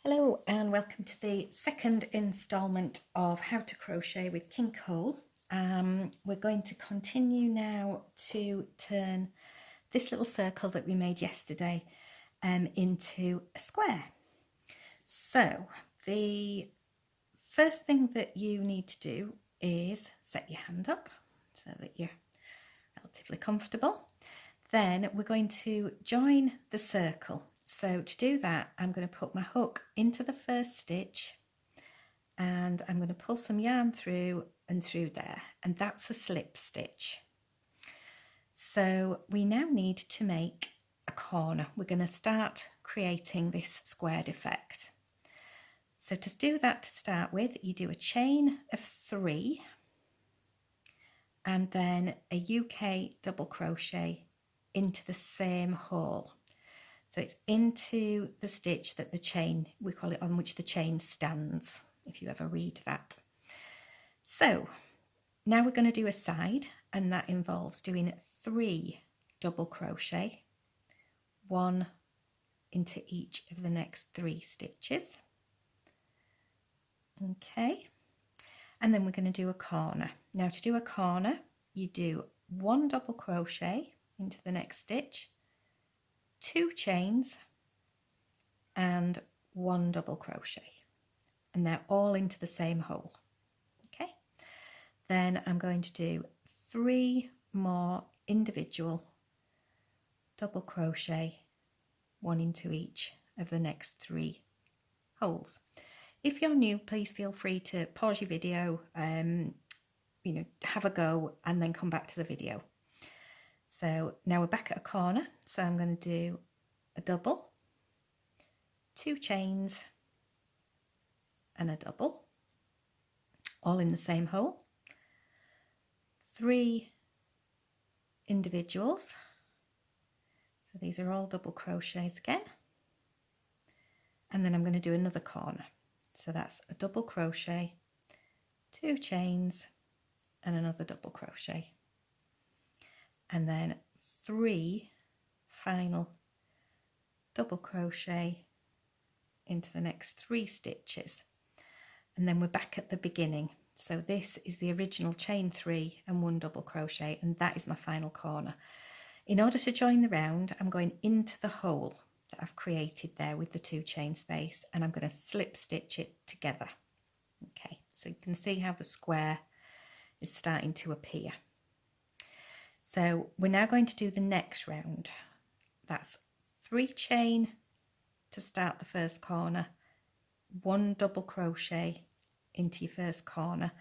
Hello and welcome to the second instalment of How to Crochet with Kinkhole. We're going to continue now to turn this little circle that we made yesterday into a square. So the first thing that you need to do is set your hand up so that you're relatively comfortable. Then we're going to join the circle. So to do that, I'm going to put my hook into the first stitch and I'm going to pull some yarn through and through there, and that's a slip stitch. So we now need to make a corner. We're going to start creating this squared effect. So to do that, to start with, you do a chain of 3 and then a UK double crochet into the same hole. So it's into the stitch that the chain, we call it, on which the chain stands, if you ever read that. So now we're going to do a side, and that involves doing 3 double crochet, 1 into each of the next 3 stitches. Okay, and then we're going to do a corner. Now to do a corner, you do 1 double crochet into the next stitch, 2 chains and 1 double crochet, and they're all into the same hole. Okay, then I'm going to do 3 more individual double crochet, 1 into each of the next 3 holes. If you're new, please feel free to pause your video, have a go and then come back to the video. So now we're back at a corner, so I'm going to do a double, 2 chains and a double, all in the same hole, 3 individuals, so these are all double crochets again, and then I'm going to do another corner, so that's a double crochet, 2 chains and another double crochet, and then 3 final double crochet into the next 3 stitches, and then we're back at the beginning. So this is the original chain 3 and 1 double crochet, and that is my final corner. In order to join the round, I'm going into the hole that I've created there with the 2 chain space, and I'm going to slip stitch it together. Okay, so you can see how the square is starting to appear. So we're now going to do the next round. That's 3 chain to start the first corner, 1 double crochet into your first corner.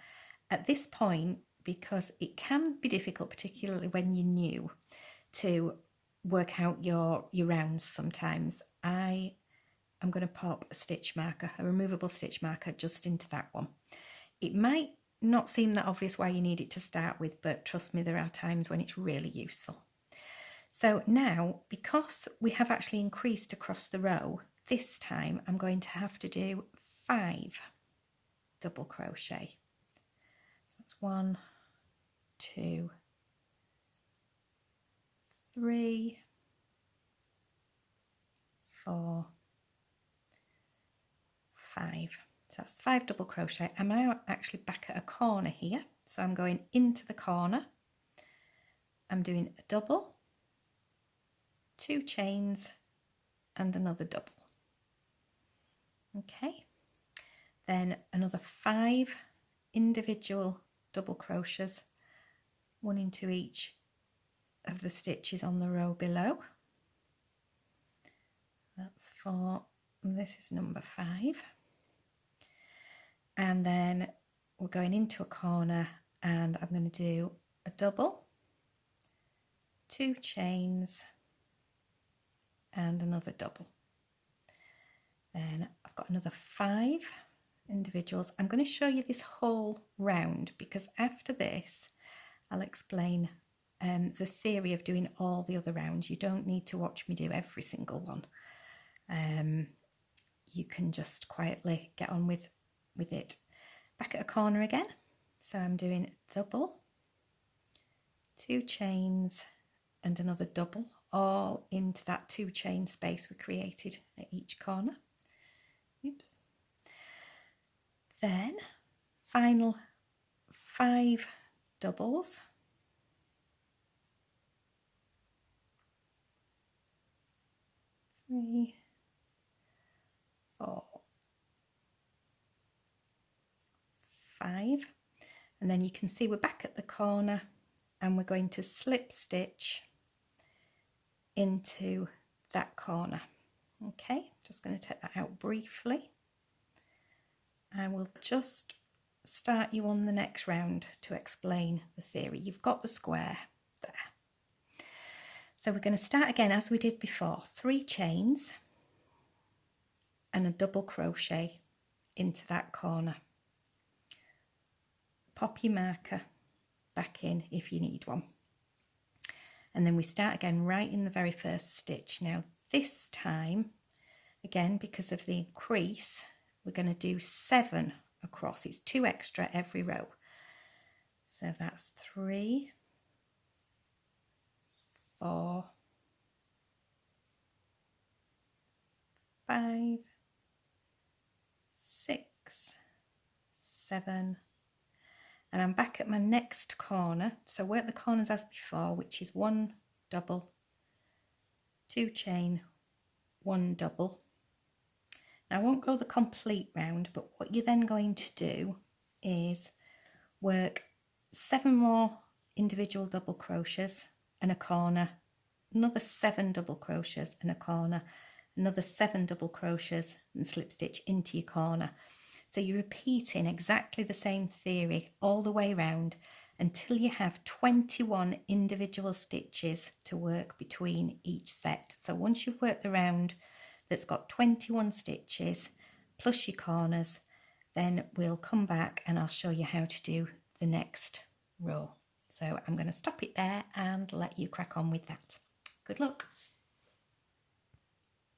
At this point, because it can be difficult, particularly when you're new, to work out your rounds sometimes, I am going to pop a stitch marker, a removable stitch marker, just into that one. It might not seem that obvious why you need it to start with, but trust me, there are times when it's really useful. So now, because we have actually increased across the row, this time I'm going to have to do 5 double crochet. So that's 1, 2, 3, 4, 5. So that's 5 double crochet. I'm now actually back at a corner here. So I'm going into the corner. I'm doing a double, 2 chains and another double. Okay, then another 5 individual double crochets, 1 into each of the stitches on the row below. That's 4, and this is number 5. And then we're going into a corner, and I'm going to do a double, 2 chains and another double. Then I've got another 5 individuals. I'm going to show you this whole round, because after this I'll explain the theory of doing all the other rounds. You don't need to watch me do every single one. You can just quietly get on with it. Back at a corner again, so I'm doing double, 2 chains and another double, all into that 2 chain space we created at each corner. Oops, Then final 5 doubles. 3, 4, 5, and then you can see we're back at the corner and we're going to slip stitch into that corner. Okay, just going to take that out briefly, and we'll just start you on the next round to explain the theory. You've got the square there. So we're going to start again as we did before, 3 chains and a double crochet into that corner. Pop your marker back in if you need one. And then we start again right in the very first stitch. Now this time, again, because of the increase, we're going to do 7 across. It's 2 extra every row. So that's 3, 4, 5, 6, 7, and I'm back at my next corner. So work the corners as before, which is 1 double, 2 chain, 1 double. Now I won't go the complete round, but what you're then going to do is work 7 more individual double crochets and a corner, another 7 double crochets and a corner, another 7 double crochets and slip stitch into your corner. So you're repeating exactly the same theory all the way round until you have 21 individual stitches to work between each set. So once you've worked the round that's got 21 stitches plus your corners, then we'll come back and I'll show you how to do the next row. So I'm going to stop it there and let you crack on with that. Good luck.